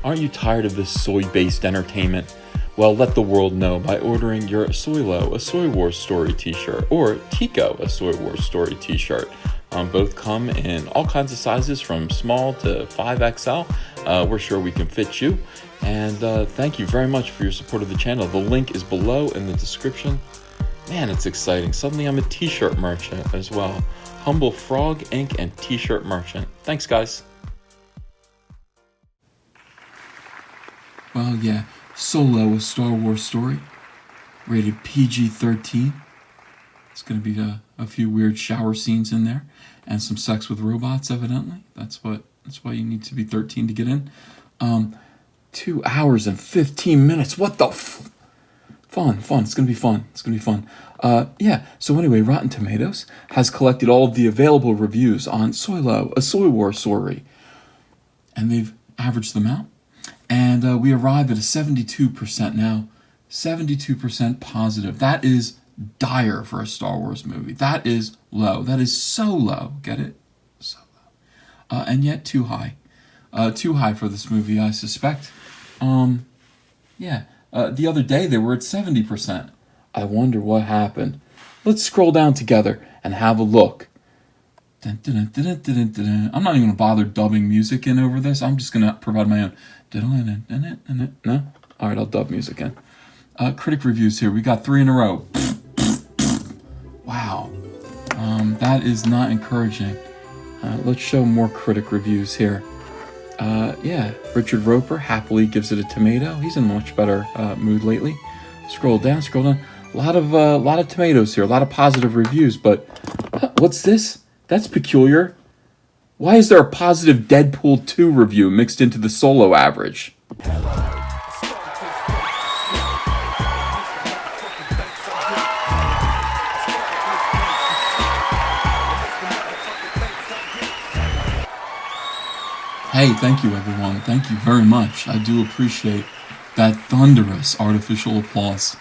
Aren't you tired of this soy-based entertainment? Well, let the world know by ordering your Soylo, a Soy Wars Story t-shirt, or Tico, a Soy Wars Story t-shirt. Both come in all kinds of sizes from small to 5XL. We're sure we can fit you. And thank you very much for your support of the channel. The link is below in the description. Man, it's exciting. Suddenly I'm a t-shirt merchant as well. Humble Frog Ink and t-shirt merchant. Thanks, guys. Well, yeah, Solo, a Star Wars story, rated PG-13. It's going to be a few weird shower scenes in there, and some sex with robots, evidently. That's why you need to be 13 to get in. 2 hours and 15 minutes. What the fun. It's going to be fun. Yeah, so anyway, Rotten Tomatoes has collected all of the available reviews on Soylo, a Soy Wars story. And they've averaged them out. And we arrive at a 72% now. 72% positive. That is dire for a Star Wars movie. That is low. That is so low. Get it? So low. And yet too high. Too high for this movie, I suspect. Yeah. The other day they were at 70%. I wonder what happened. Let's scroll down together and have a look. I'm not even going to bother dubbing music in over this. I'm just going to provide my own. No? Alright, I'll dub music in. Critic reviews here. We got 3 in a row. Wow. That is not encouraging. Let's show more critic reviews here. Yeah, Richard Roper happily gives it a tomato. He's in much better mood lately. Scroll down. A lot of tomatoes here. A lot of positive reviews, but what's this? That's peculiar. Why is there a positive Deadpool 2 review mixed into the Solo average? Hey, thank you everyone. Thank you very much. I do appreciate that thunderous artificial applause.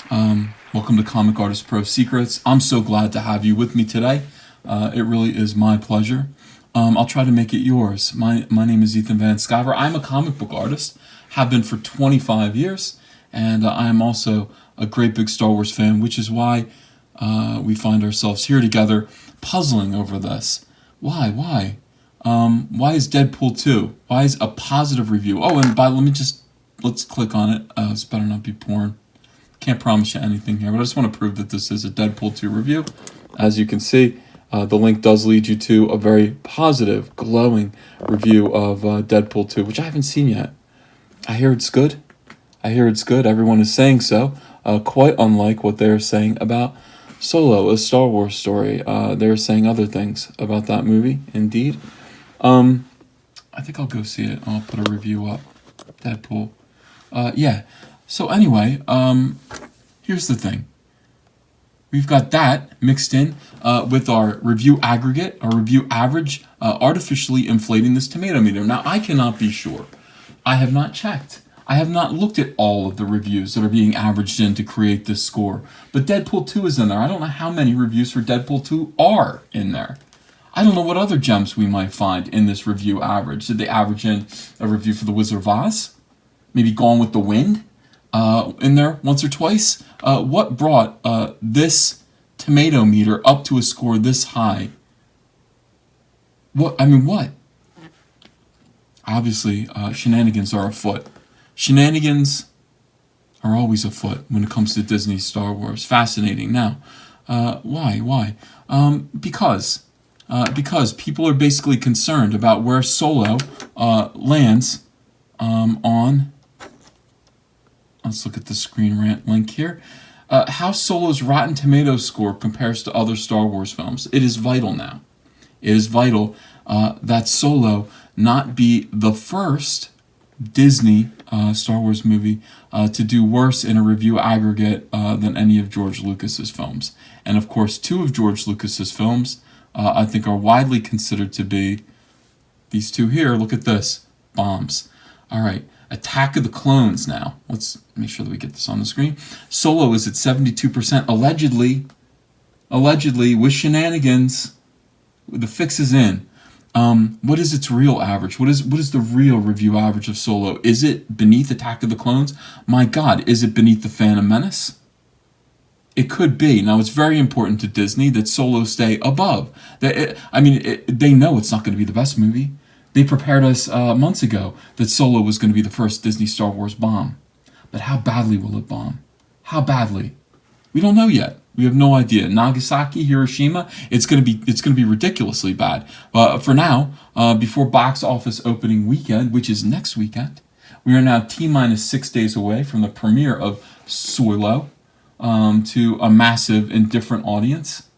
Welcome to Comic Artist Pro Secrets. I'm so glad to have you with me today. It really is my pleasure. I'll try to make it yours. My name is Ethan Van Sciver. I'm a comic book artist, have been for 25 years, and I am also a great big Star Wars fan, which is why we find ourselves here together puzzling over this. Why? Why is Deadpool 2? Why is a positive review? Oh, and let's click on it. This better not be porn. Can't promise you anything here, but I just want to prove that this is a Deadpool 2 review. As you can see, the link does lead you to a very positive, glowing review of Deadpool 2, which I haven't seen yet. I hear it's good. Everyone is saying so. Quite unlike what they're saying about Solo, a Star Wars story. They're saying other things about that movie, indeed. I think I'll go see it. I'll put a review up. Deadpool. Yeah. So anyway, here's the thing. We've got that mixed in with our review aggregate, our review average, artificially inflating this tomato meter. Now, I cannot be sure. I have not checked. I have not looked at all of the reviews that are being averaged in to create this score. But Deadpool 2 is in there. I don't know how many reviews for Deadpool 2 are in there. I don't know what other gems we might find in this review average. Did they average in a review for The Wizard of Oz? Maybe Gone with the Wind? In there once or twice? What brought this tomato meter up to a score this high? What? Obviously, shenanigans are afoot. Shenanigans are always afoot when it comes to Disney Star Wars. Fascinating. Now, why? Because people are basically concerned about where Solo lands on. Let's look at the Screen Rant link here. How Solo's Rotten Tomatoes score compares to other Star Wars films. It is vital now. It is vital that Solo not be the first Disney Star Wars movie to do worse in a review aggregate than any of George Lucas's films. And of course, 2 of George Lucas's films I think are widely considered to be these 2 here. Look at this. Bombs. All right. Attack of the Clones now. Let's make sure that we get this on the screen. Solo is at 72%. Allegedly, with shenanigans, the fix is in. What is its real average? What is the real review average of Solo? Is it beneath Attack of the Clones? My God, is it beneath The Phantom Menace? It could be. Now, it's very important to Disney that Solo stay above. They know it's not going to be the best movie. They prepared us months ago that Solo was going to be the first Disney Star Wars bomb. But how badly will it bomb? How badly? We don't know yet. We have no idea. Nagasaki, Hiroshima, it's going to be ridiculously bad. But for now, before box office opening weekend, which is next weekend, we are now T-minus 6 days away from the premiere of Solo to a massive and different audience.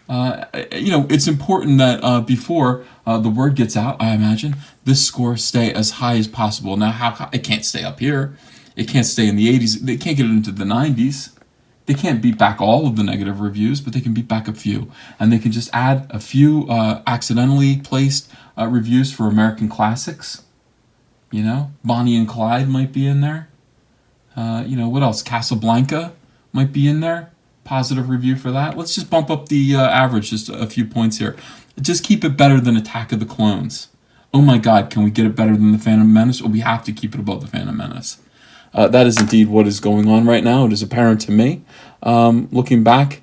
It's important that before the word gets out, I imagine, this score stay as high as possible. Now, how it can't stay up here. It can't stay in the 80s. They can't get it into the 90s. They can't beat back all of the negative reviews, but they can beat back a few. And they can just add a few accidentally placed reviews for American classics. Bonnie and Clyde might be in there. What else? Casablanca might be in there. Positive review for that. Let's just bump up the average just a few points here. Just keep it better than Attack of the Clones. Oh my God, can we get it better than The Phantom Menace? Well, we have to keep it above The Phantom Menace. That is indeed what is going on right now. It is apparent to me. Looking back,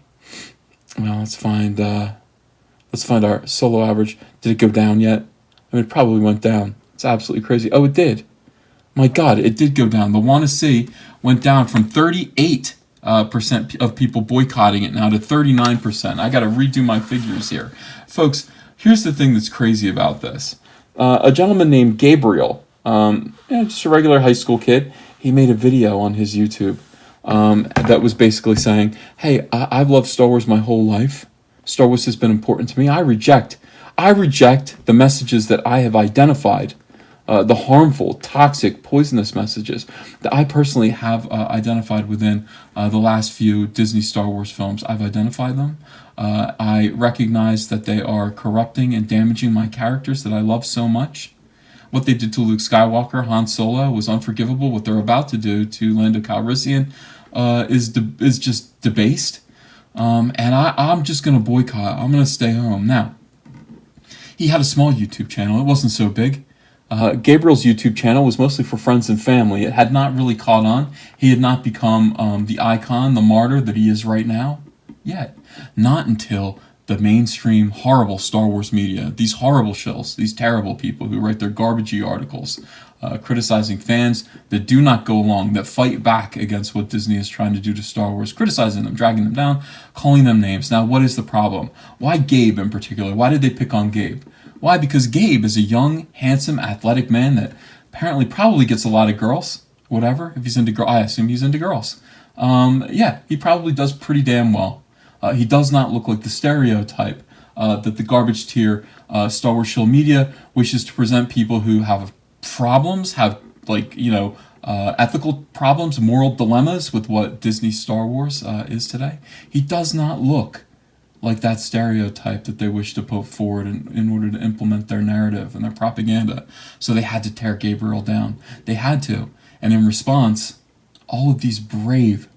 well, let's find our Solo average. Did it go down yet? It probably went down. It's absolutely crazy. Oh, it did. My God, it did go down. The Wanna See went down from 38% of people boycotting it now to 39%. I got to redo my figures here, folks. Here's the thing that's crazy about this. A gentleman named Gabriel, just a regular high school kid. He made a video on his YouTube that was basically saying, hey, I've loved Star Wars my whole life. Star Wars has been important to me. I reject the messages that I have identified, the harmful, toxic, poisonous messages that I personally have identified within the last few Disney Star Wars films. I've identified them. I recognize that they are corrupting and damaging my characters that I love so much. What they did to Luke Skywalker, Han Solo, was unforgivable. What they're about to do to Lando Calrissian is just debased. And I'm just going to boycott. I'm going to stay home. Now, he had a small YouTube channel. It wasn't so big. Gabriel's YouTube channel was mostly for friends and family. It had not really caught on. He had not become the icon, the martyr that he is right now yet. Not until the mainstream horrible Star Wars media, these horrible shills, these terrible people who write their garbagey articles criticizing fans that do not go along, that fight back against what Disney is trying to do to Star Wars, criticizing them, dragging them down, calling them names. Now, what is the problem? Why Gabe in particular? Why did they pick on Gabe? Why? Because Gabe is a young, handsome, athletic man that apparently probably gets a lot of girls. Whatever. If he's into girls, I assume he's into girls. He probably does pretty damn well. He does not look like the stereotype that the garbage tier Star Wars shill media wishes to present people who have problems, have ethical problems, moral dilemmas with what Disney Star Wars is today. He does not look like that stereotype that they wish to put forward in order to implement their narrative and their propaganda. So they had to tear Gabriel down. They had to. And in response, all of these brave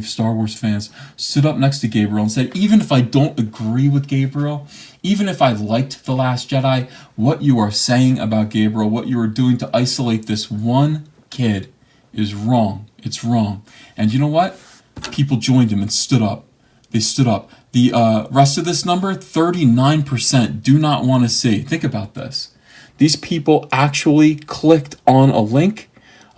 Star Wars fans stood up next to Gabriel and said, even if I don't agree with Gabriel, even if I liked The Last Jedi, what you are saying about Gabriel, what you are doing to isolate this one kid is wrong. It's wrong. And you know what? People joined him and stood up. They stood up. The rest of this number, 39%, do not want to see. Think about this. These people actually clicked on a link.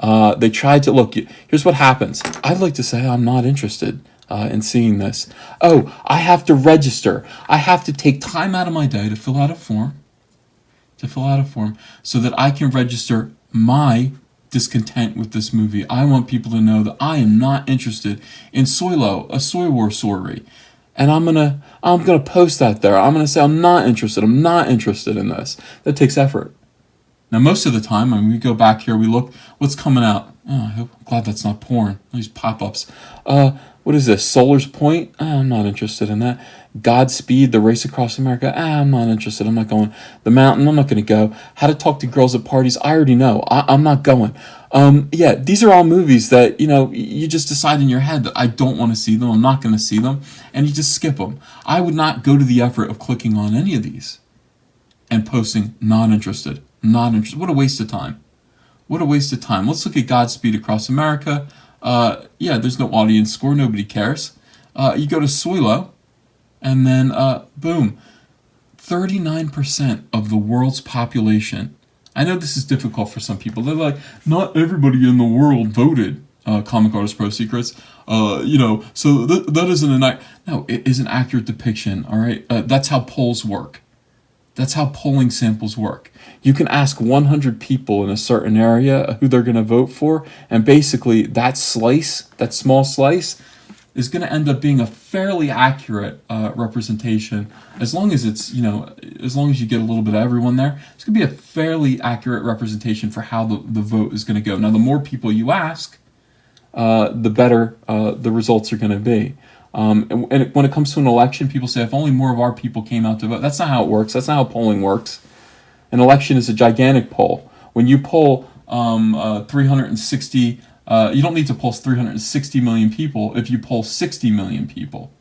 They tried to look. Here's what happens. I'd like to say I'm not interested in seeing this. Oh, I have to register. I have to take time out of my day to fill out a form. So that I can register my discontent with this movie. I want people to know that I am not interested in Solo, a Soy War story. And I'm gonna post that there. I'm gonna say I'm not interested. I'm not interested in this. That takes effort. Now, most of the time, when we go back here, we look, what's coming out? Oh, I'm glad that's not porn. These pop-ups. What is this? Solar's Point? I'm not interested in that. Godspeed, The Race Across America? I'm not interested. I'm not going. The Mountain? I'm not going to go. How to Talk to Girls at Parties? I already know. I'm not going. These are all movies that, you just decide in your head that I don't want to see them. I'm not going to see them. And you just skip them. I would not go to the effort of clicking on any of these. and posting not interested. Not interested. What a waste of time. What a waste of time. Let's look at Godspeed Across America. Yeah, there's no audience score. Nobody cares. You go to Soilo, and then boom, 39% of the world's population. I know this is difficult for some people. They're like, not everybody in the world voted Comic Artist Pro Secrets. So that isn't no, it is an accurate depiction. All right, that's how polls work. That's how polling samples work. You can ask 100 people in a certain area who they're going to vote for, and basically that slice, that small slice, is going to end up being a fairly accurate representation. As long as it's, as long as you get a little bit of everyone there, it's going to be a fairly accurate representation for how the vote is going to go. Now, the more people you ask, the better the results are going to be. And when it comes to an election, people say, if only more of our people came out to vote. That's not how it works. That's not how polling works. An election is a gigantic poll. When you poll 360, you don't need to poll 360 million people if you poll 60 million people.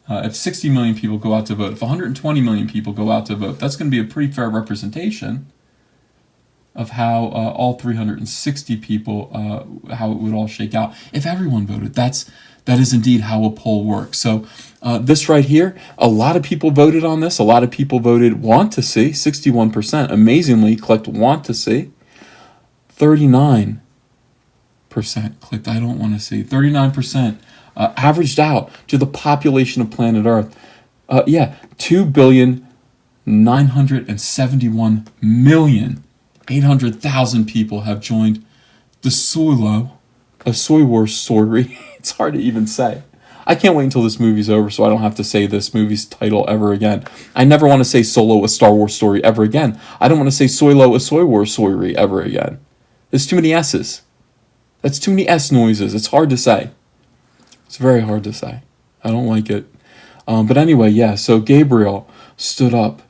If 60 million people go out to vote, if 120 million people go out to vote, that's going to be a pretty fair representation of how all 360 people, how it would all shake out. If everyone voted, that is indeed how a poll works. So this right here, a lot of people voted on this. A lot of people voted want to see, 61%. Amazingly, clicked want to see. 39% clicked I don't want to see. 39% averaged out to the population of planet Earth. 2,971,800,000 people have joined the Soilo, a Soy Wars story. It's hard to even say. I can't wait until this movie's over so I don't have to say this movie's title ever again. I never want to say Solo, a Star Wars story ever again. I don't want to say Soilo, a Soy Wars story ever again. There's too many S's. That's too many S noises. It's hard to say. It's very hard to say. I don't like it. But anyway, yeah, so Gabriel stood up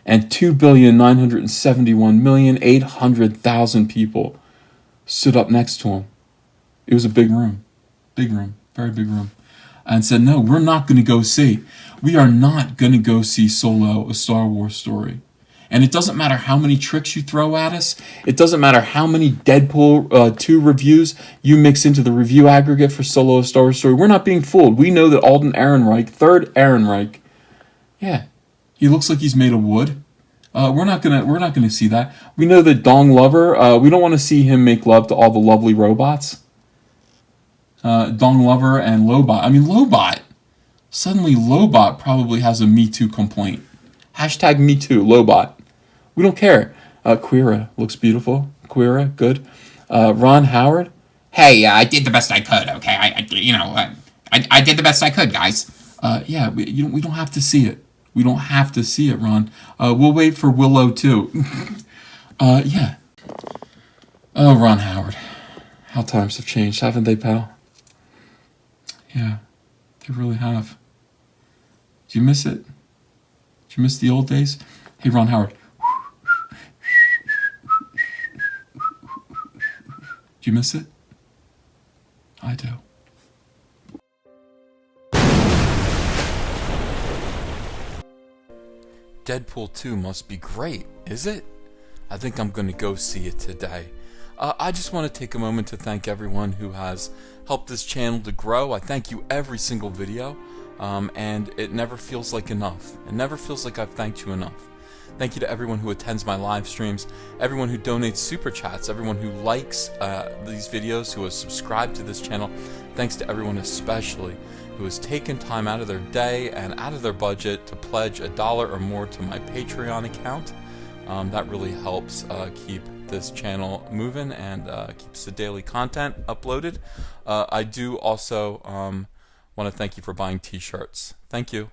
and 2,971,800,000 people stood up next to him. It was a big room, very big room, and said, no, we're not going to go see. We are not going to go see Solo, a Star Wars story. And it doesn't matter how many tricks you throw at us. It doesn't matter how many Deadpool 2 reviews you mix into the review aggregate for Solo, a Star Wars story. We're not being fooled. We know that Alden Ehrenreich, third Ehrenreich, yeah, he looks like he's made of wood. We're not gonna see that. We know that Dong Lover. We don't want to see him make love to all the lovely robots. Dong Lover and Lobot. I mean, Lobot. Suddenly, Lobot probably has a Me Too complaint. Hashtag Me Too, Lobot. We don't care. Queera looks beautiful. Queera, good. Ron Howard. Hey, I did the best I could. Okay, I did the best I could, guys. Yeah, we don't have to see it. We don't have to see it, Ron. We'll wait for Willow too. Yeah. Oh, Ron Howard. How times have changed, haven't they, pal? Yeah, they really have. Do you miss it? Do you miss the old days? Hey, Ron Howard. Do you miss it? I do. Deadpool 2 must be great, is it? I think I'm going to go see it today. I just want to take a moment to thank everyone who has helped this channel to grow. I thank you every single video, and it never feels like enough. It never feels like I've thanked you enough. Thank you to everyone who attends my live streams, everyone who donates super chats, everyone who likes these videos, who has subscribed to this channel. Thanks to everyone especially who has taken time out of their day and out of their budget to pledge $1 or more to my Patreon account. That really helps keep this channel moving and keeps the daily content uploaded. I do also want to thank you for buying t-shirts. Thank you.